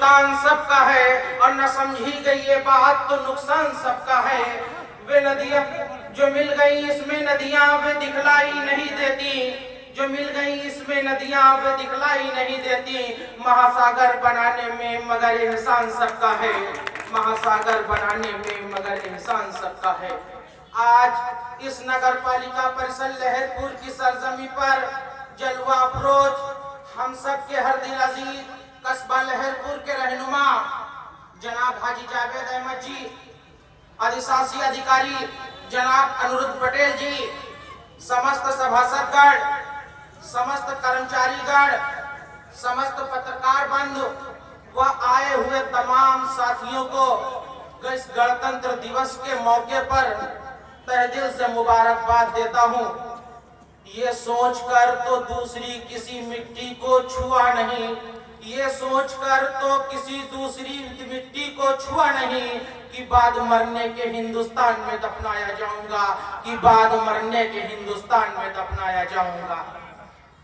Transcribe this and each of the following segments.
हिंदुस्तान सबका है और न समझी गई ये बात तो नुकसान सबका है। वे नदियां जो मिल गई इसमें नदियां वे दिखलाई नहीं देती, जो मिल गई इसमें नदियां वे दिखलाई नहीं देती। महासागर बनाने में मगर एहसान सबका है, महासागर बनाने में मगर एहसान सबका है। आज इस नगर पालिका परिषद लहरपुर की सरजमी पर जलवा अफरोज हम सब के हर दिल अजीज कस्बा लहरपुर के रहनुमा जनाब हाजी जावेद अहमद जी, अधिशासी अधिकारी जनाब अनुरुद्ध पटेल जी, समस्त सभासदगण, समस्त कर्मचारीगण, समस्त पत्रकार बंधु व आए हुए तमाम साथियों को इस गणतंत्र दिवस के मौके पर तहे दिल से मुबारकबाद देता हूं। ये सोचकर तो दूसरी किसी मिट्टी को छुआ नहीं, ये सोचकर तो किसी दूसरी मिट्टी को छुआ नहीं कि बाद मरने के हिंदुस्तान में दफनाया जाऊंगा, कि बाद मरने के हिंदुस्तान में दफनाया जाऊंगा।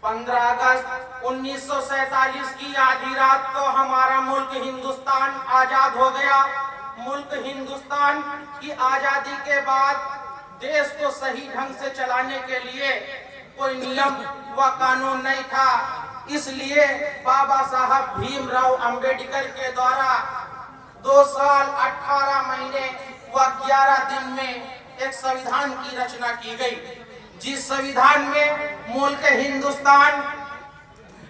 15 अगस्त 1947 की आधी रात को हमारा मुल्क हिंदुस्तान आजाद हो गया। मुल्क हिंदुस्तान की आजादी के बाद देश को सही ढंग से चलाने के लिए कोई नियम व कानून नहीं था, इसलिए बाबा साहब भीमराव अंबेडकर के द्वारा 2 साल 18 महीने व 11 दिन में एक संविधान की रचना की गई, जिस संविधान में मुल्क हिंदुस्तान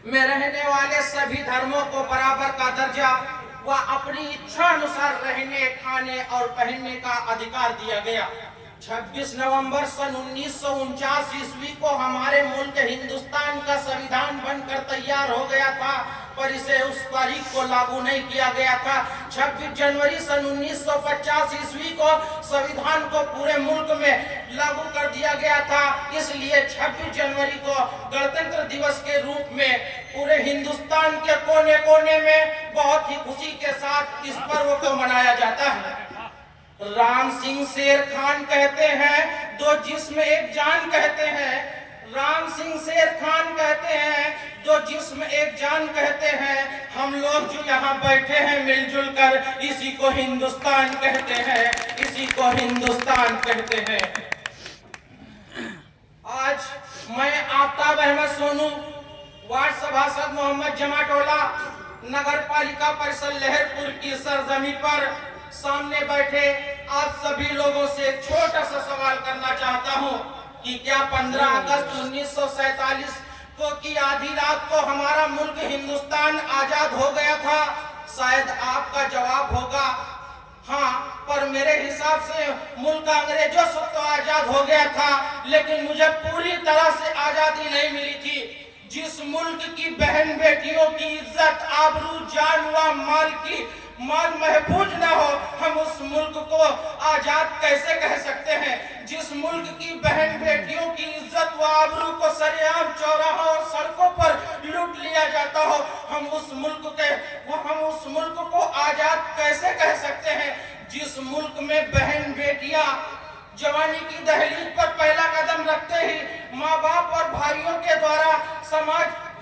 में रहने वाले सभी धर्मों को बराबर का दर्जा व अपनी इच्छा अनुसार रहने, खाने और पहनने का अधिकार दिया गया। 26 नवंबर सन 1949 ईस्वी को हमारे मुल्क हिंदुस्तान का संविधान बनकर तैयार हो गया था, पर इसे उस तारीख को लागू नहीं किया गया था। 26 जनवरी सन 1950 ईस्वी को संविधान को पूरे मुल्क में लागू कर दिया गया था, इसलिए 26 जनवरी को गणतंत्र दिवस के रूप में पूरे हिंदुस्तान के कोने कोने में बहुत ही खुशी के साथ इस पर्व को मनाया जाता है। राम सिंह शेर खान कहते हैं, दो जिस्म एक जान कहते हैं। राम सिंह शेर खान कहते हैं, दो जिस्म एक जान कहते हैं। हम लोग जो यहाँ बैठे हैं मिलजुल कर, इसी को हिंदुस्तान कहते हैं, इसी को हिंदुस्तान कहते हैं। आज मैं आफ्ताब अहमद सोनू, वार्ड सभासद मोहम्मद जमाटोला, नगर पालिका परिषद लहरपुर की सरजमी पर सामने बैठे आप सभी लोगों से एक छोटा सा सवाल करना चाहता हूं कि क्या 15 अगस्त 1947 को की आधी रात को हमारा मुल्क हिंदुस्तान आजाद हो गया था? शायद आपका जवाब होगा हाँ, पर मेरे हिसाब से मुल्क अंग्रेजों से तो आजाद हो गया था, लेकिन मुझे पूरी तरह से आजादी नहीं मिली थी। जिस मुल्क की बहन बेटियों की इज्जत, आबरू, जान व माल महफूज न हो, हम उस मुल्क को आजाद कैसे कह सकते हैं? जिस मुल्क की बहन बेटियों की इज्जत व आबरू को सरेआम चौराहों और सड़कों पर लूट लिया जाता हो, हम उस मुल्क को आजाद कैसे कह सकते हैं? जिस मुल्क में बहन बेटियां जवानी की दहलीज पर पहला कदम रखते ही माँ बाप और भाइयों के द्वारा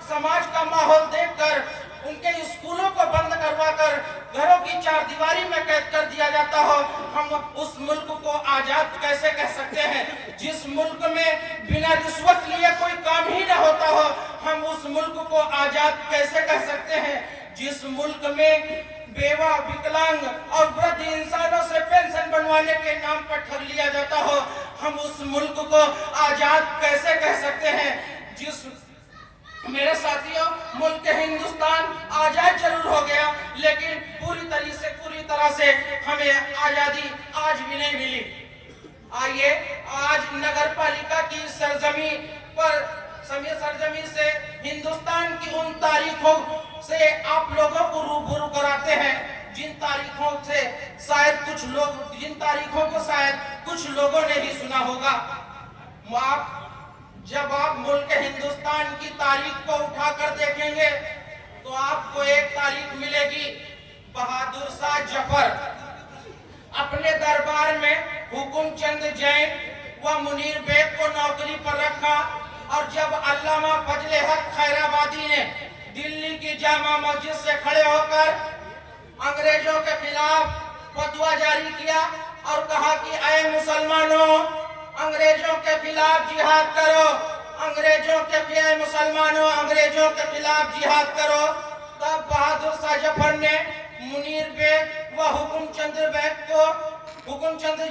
समाज का माहौल देखकर उनके स्कूलों को बंद करवाकर घरों की चारदीवारी में कैद कर दिया जाता हो, हम उस मुल्क को आजाद कैसे कह सकते हैं? जिस मुल्क में बिना रिश्वत लिए कोई काम ही न होता हो, हम उस मुल्क को आजाद कैसे कह सकते हैं? जिस मुल्क में बेवा, विकलांग और वृद्ध इंसानों से पेंशन बनवाने के नाम पर ठग लिया जाता हो, हम उस मुल्क को आजाद कैसे कह सकते हैं? मेरे साथियों, मुल्क हिंदुस्तान आजाद जरूर हो गया, लेकिन पूरी तरह से हमें आजादी आज भी नहीं मिली। आइए आज नगर पालिका की सरजमी से हिंदुस्तान की उन तारीखों से आप लोगों को रूबरू कराते हैं जिन तारीखों को शायद कुछ लोगों ने ही सुना होगा। जब आप मुल्क हिंदुस्तान की तारीख को उठाकर देखेंगे तो आपको एक तारीख मिलेगी। बहादुर शाह जफर अपने दरबार में हुकुम चंद जैन व मुनीर बेग को नौकरी पर रखा, और जब अल्लामा फजले हक खैराबादी ने दिल्ली की जामा मस्जिद से खड़े होकर अंग्रेजों के खिलाफ फतवा जारी किया और कहा कि ऐ मुसलमानों, अंग्रेजों के खिलाफ जिहाद करो, अंग्रेजों के मुसलमानों अंग्रेजों के खिलाफ जिहाद करो। तब बहादुर शाह जफर ने मुनीर बेग व हुकुमचंद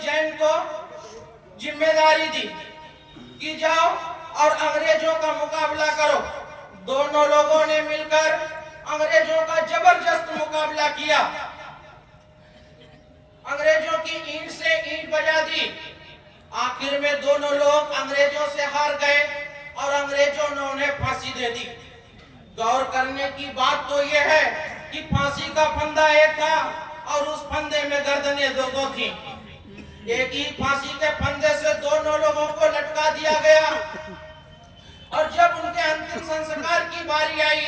जैन को जिम्मेदारी दी कि जाओ और अंग्रेजों का मुकाबला करो। दोनों लोगों ने मिलकर अंग्रेजों का जबरदस्त मुकाबला किया, अंग्रेजों की ईंट से ईंट बजा दी। आखिर में दोनों लोग अंग्रेजों से हार गए और अंग्रेजों ने उन्हें फांसी दे दी। गौर करने की बात तो यह है कि फांसी का फंदा एक था और उस फंदे में गर्दनें दो थी। एक ही फांसी के फंदे से दोनों लोगों को लटका दिया गया और जब उनके अंतिम संस्कार की बारी आई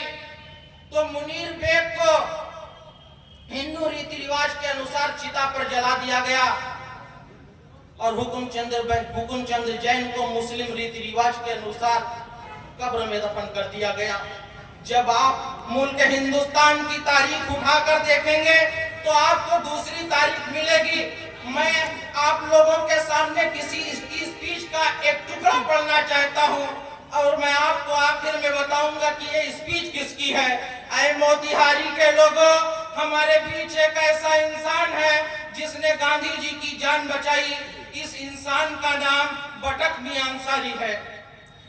तो मुनीर बेग को हिंदू रीति रिवाज के अनुसार चिता पर जला दिया गया और हुकुमचंद जैन को मुस्लिम रीति रिवाज के अनुसार कब्र में दफन कर दिया गया। जब आप मुल्क हिंदुस्तान की तारीख उठाकर देखेंगे तो आपको दूसरी तारीख मिलेगी। मैं आप लोगों के सामने किसी की स्पीच का एक टुकड़ा पढ़ना चाहता हूं और मैं आपको आखिर में बताऊंगा कि ये स्पीच किसकी है। ऐ मोतिहारी के लोगों, हमारे बीच एक ऐसा इंसान है जिसने गांधी जी की जान बचाई। इस इंसान का नाम बटक मियां अंसारी है।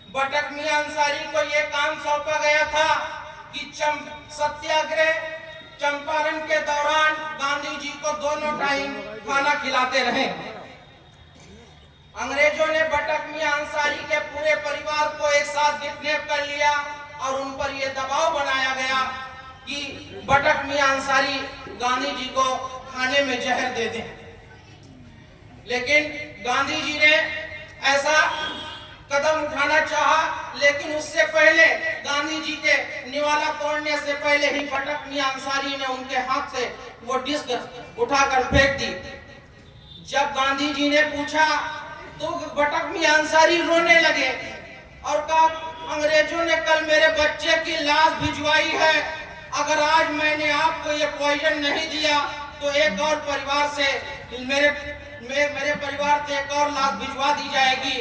बटक मियां अंसारी को यह काम सौंपा गया था कि सत्याग्रह चंपारण के दौरान गांधी जी को दोनों टाइम खाना खिलाते रहे। अंग्रेजों ने बटक मियां अंसारी के पूरे परिवार को एक साथ किडनैप कर लिया और उन पर यह दबाव बनाया गया कि बटक मियां अंसारी गांधी जी को खाने में जहर दे दें। लेकिन गांधी जी ने ऐसा कदम उठाना चाहा, लेकिन उससे पहले गांधी जी के निवाला तोड़ने से पहले ही बटक मियां अंसारी ने उनके हाथ से वो डिस्क उठाकर फेंक दी। जब गांधी जी ने पूछा तो बटक मियां अंसारी रोने लगे और कहा, अंग्रेजों ने कल मेरे बच्चे की लाश भिजवाई है, अगर आज मैंने आपको ये पॉइजन नहीं दिया तो एक और परिवार से मेरे परिवार से एक और लाश भिजवा दी जाएगी।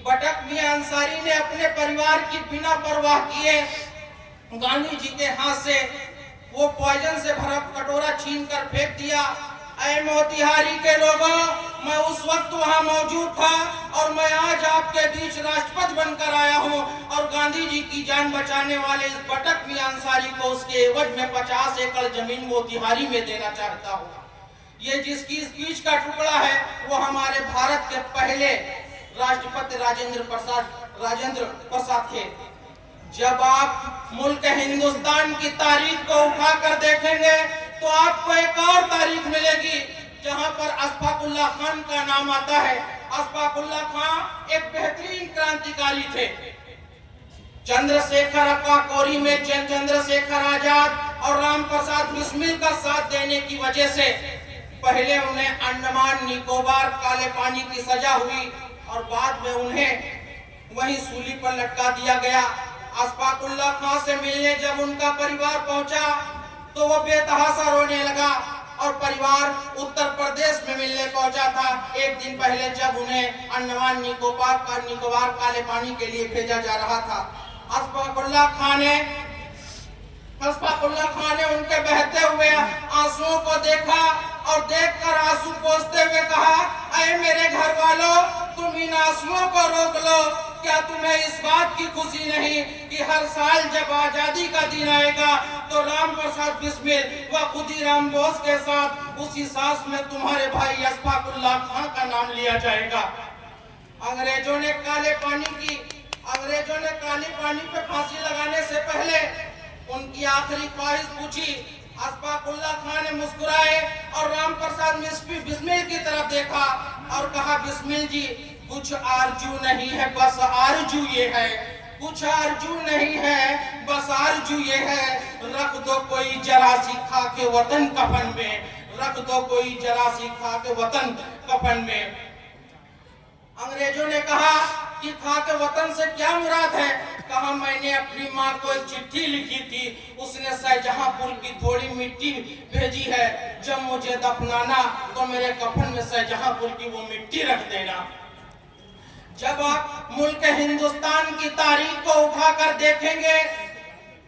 बटक मियां अंसारी ने अपने परिवार की बिना परवाह किए गांधी जी के हाथ से वो पॉइजन से भरा कटोरा छीन कर फेंक दिया। ऐ मोतिहारी के लोगों, मैं उस वक्त वहां मौजूद था और मैं आज आपके बीच राष्ट्रपति बनकर आया हूं और गांधी जी की जान बचाने वाले इस बटक मियां अंसारी को उसके एवज में 50 एकड़ जमीन मोतिहारी में देना चाहता हूं। ये जिसकी स्पीच का टुकड़ा है वो हमारे भारत के पहले राष्ट्रपति राजेंद्र प्रसाद थे। जब आप मुल्क हिंदुस्तान की तारीख को उठाकर देखेंगे तो आपको एक और तारीख मिलेगी जहां पर अशफाकुल्लाह खान का नाम आता है। अशफाकुल्लाह खान एक बेहतरीन क्रांतिकारी थे। चंद्रशेखर कोरी में चंद्रशेखर आजाद और राम प्रसाद बिस्मिल का साथ देने की वजह से पहले उन्हें अंडमान निकोबार काले पानी की सजा हुई और बाद में उन्हें वहीं सूली पर लटका दिया गया। अशफाकुल्लाह खान से मिलने जब उनका परिवार पहुंचा तो वो बेतहासा रोने लगा और परिवार उत्तर प्रदेश में मिलने पहुंचा था एक दिन पहले जब उन्हें अंडमान निकोबार काले पानी के लिए भेजा जा रहा था। अशफाकुल्लाह खान ने उनके बहते हुए आंसुओं को देखा और देखकर आंसू पोंछते हुए कहा, ऐ मेरे घर वालों, तुम इन आंसुओं को रोक लो। क्या तुम्हें इस बात की खुशी नहीं कि हर साल जब आजादी का दिन आएगा तो राम प्रसाद बिस्मिल व खुदीराम बोस के साथ उसी सांस में तुम्हारे भाई अशफाकुल्लाह खान का नाम लिया जाएगा। अंग्रेजों ने काले पानी पे फांसी लगाने से पहले उनकी आखिरी ख्वाहिश पूछी। अशफाकुल्लाह खान ने मुस्कुराए और राम प्रसाद बिस्मिल की तरफ देखा और कहा, बिस्मिल जी, कुछ आरजू नहीं है बस आरजू ये है, कुछ आरजू नहीं है बस आरजू ये है, रख दो कोई जरा सी खा के वतन कफन में, रख दो कोई जरा सी खा के वतन कफन में। अंग्रेजों ने कहा कि खा के वतन से क्या मुराद है? कहा मैंने अपनी माँ को एक चिट्ठी लिखी थी, उसने शाहजहांपुर की थोड़ी मिट्टी भेजी है, जब मुझे दफनाना तो मेरे कफन में शाहजहांपुर की वो मिट्टी रख देना। जब आप मुल्क हिंदुस्तान की तारीख को उठाकर देखेंगे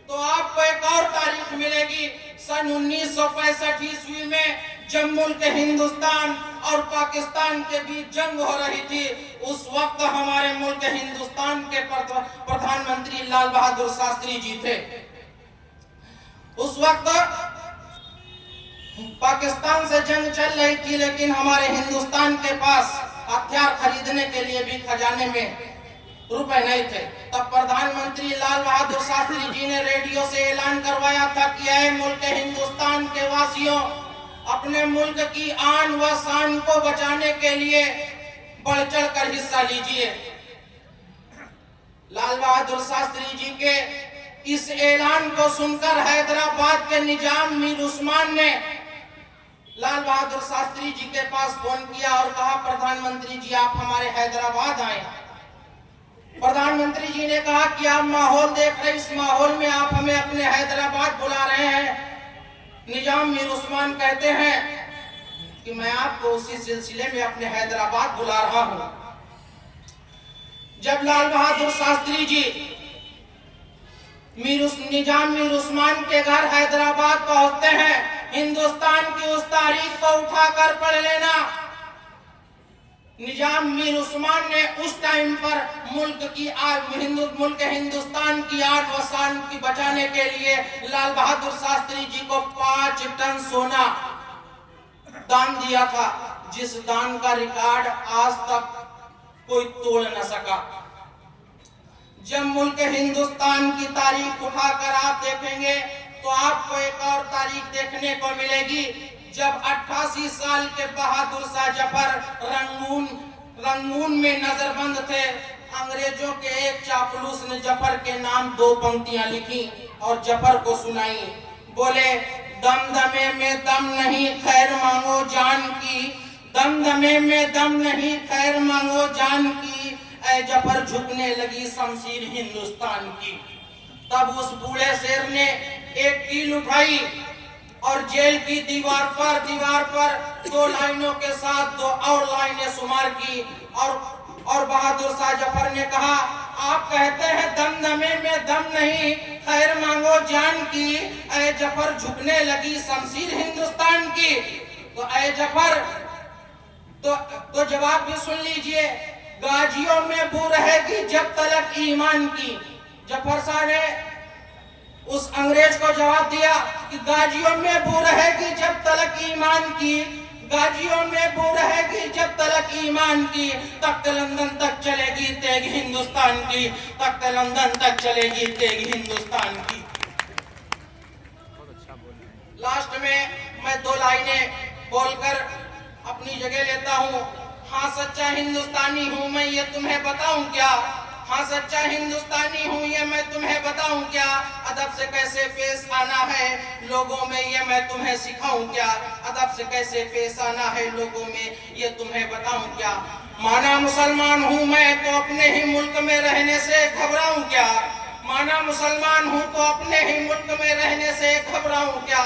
तो आपको एक और तारीख मिलेगी। सन 1965 ईस्वी में जब मुल्क हिंदुस्तान और पाकिस्तान के बीच जंग हो रही थी, उस वक्त हमारे मुल्क हिंदुस्तान के प्रधानमंत्री लाल बहादुर शास्त्री जी थे। उस वक्त पाकिस्तान से जंग चल रही थी, लेकिन हमारे हिंदुस्तान के पास हथियार खरीदने के लिए भी खजाने में रुपए नहीं थे। तब प्रधानमंत्री लाल बहादुर शास्त्री जी ने रेडियो से ऐलान करवाया था कि ऐ मुल्क हिंदुस्तान के वासियों, अपने मुल्क की आन व शान को बचाने के लिए बढ़ चढ़ कर हिस्सा लीजिए। लाल बहादुर शास्त्री जी के इस ऐलान को सुनकर हैदराबाद के निजाम मीर उस्मान ने लाल बहादुर शास्त्री जी के पास फोन किया और कहा, प्रधानमंत्री जी आप हमारे हैदराबाद आए। प्रधानमंत्री जी ने कहा कि आप माहौल देख रहे, इस माहौल में आप हमें अपने हैदराबाद बुला रहे हैं। निजाम मीर उस्मान कहते हैं कि मैं आपको उसी सिलसिले में अपने हैदराबाद बुला रहा हूं। जब लाल बहादुर शास्त्री जी निजाम मीर उस्मान के घर हैदराबाद पहुंचते हैं, हिंदुस्तान की उस तारीख को उठाकर पढ़ लेना। निजाम मीर उस्मान ने उस टाइम पर मुल्क हिंदुस्तान की आन व शान की बचाने के लिए लाल बहादुर शास्त्री जी को 5 टन सोना दान दिया था, जिस दान का रिकॉर्ड आज तक कोई तोड़ न सका। जब मुल्क हिंदुस्तान की तारीख उठाकर आप देखेंगे तो आपको एक और तारीख देखने को मिलेगी, जब 88 साल के बहादुर शाह जफर रंगून में नजरबंद थे। अंग्रेजों के एक चापलूस ने जफर के नाम 2 पंक्तियां लिखी और जफर को सुनाई। बोले, दमदमे में दम नहीं खैर मांगो जान की, दमदमे में दम नहीं खैर मांगो जान की, ऐ जफर झुकने लगी शमशीर हिंदुस्तान की। तब उस बूढ़े शेर ने एक कील उठाई और जेल की दीवार पर 2 लाइनों के साथ 2 और लाइनें शुमार की और बहादुर शाह जफर ने कहा, आप कहते हैं दमदमे में दम नहीं खैर मांगो जान की, ऐ जफर झुकने लगी शमशीर हिंदुस्तान की। तो ऐ जफर तो जवाब भी सुन लीजिए, गाजियों में बू रहेगी जब तलक ईमान की। जफर शाह ने उस अंग्रेज को जवाब दिया कि गाजियों में बू रहेगी जब तलक ईमान की, गाजियों में बू रहेगी जब तलक ईमान की, तख्त लंदन तक चलेगी तेग हिंदुस्तान की, तख्त लंदन तक चलेगी तेग हिंदुस्तान की। लास्ट में मैं 2 लाइनें बोलकर अपनी जगह लेता हूँ। हाँ सच्चा हिंदुस्तानी हूँ मैं, ये तुम्हें बताऊं क्या, हाँ सच्चा हिंदुस्तानी हूँ ये मैं तुम्हें बताऊं क्या, अदब से कैसे पेश आना है लोगों में ये मैं तुम्हें सिखाऊं क्या, अदब से कैसे पेश आना है लोगों में ये तुम्हें बताऊं क्या। माना मुसलमान हूँ मैं तो अपने ही मुल्क में रहने से घबराऊं क्या, माना मुसलमान हूँ तो अपने ही मुल्क में रहने से घबराऊं क्या।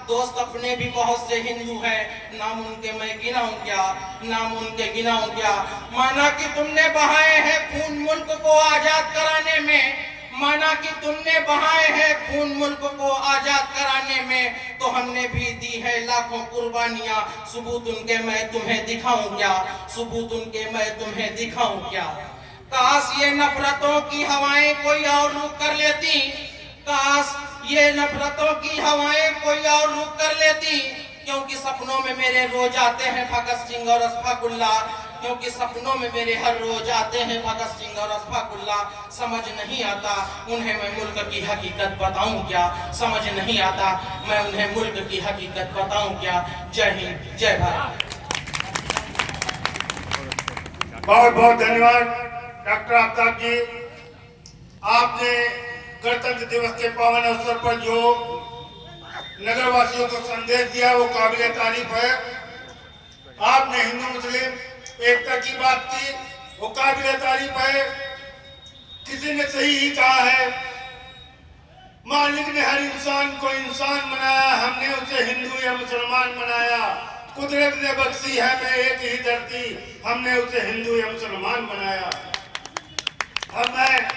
दोस्त अपने भी बहुत से हिंदू हैं, नाम उनके मैं गिनाऊं क्या, नाम उनके गिनाऊं क्या। माना कि तुमने बहाए हैं खून मुल्क को आजाद कराने में, माना कि तुमने बहाए हैं खून मुल्क को आजाद कराने में, तो हमने भी दी है लाखों कुर्बानियां, सबूत उनके मैं तुम्हें दिखाऊं क्या, सबूत उनके मैं तुम्हें दिखाऊं क्या। काश ये नफरतों की हवाएं कोई और रुक कर लेती, काश ये नफरतों की हवाएं कोई और रुक कर लेती, क्योंकि सपनों में मेरे रोज आते हैं भगत सिंह और अशफाकुल्ला, क्योंकि सपनों में मेरे हर रोज आते हैं भगत सिंह और अशफाकुल्ला। समझ नहीं आता उन्हें मैं मुल्क की हकीकत बताऊं क्या, समझ नहीं आता मैं उन्हें मुल्क की हकीकत बताऊं क्या। जय हिंद, जय भारत। बहुत बहुत धन्यवाद डॉक्टर आफ्ताब जी। आपने गणतंत्र दिवस के पावन अवसर पर जो नगर वासियों को संदेश दिया वो काबिल तारीफ है। आपने हिंदू मुस्लिम एकता की बात की, वो काबिल तारीफ है। किसी ने सही ही कहा है, मालिक ने हर इंसान को इंसान बनाया, हमने उसे हिंदू या मुसलमान बनाया। कुदरत ने बख्शी है मैं एक ही धरती, हमने उसे हिंदू या मुसलमान बनाया। अब मैं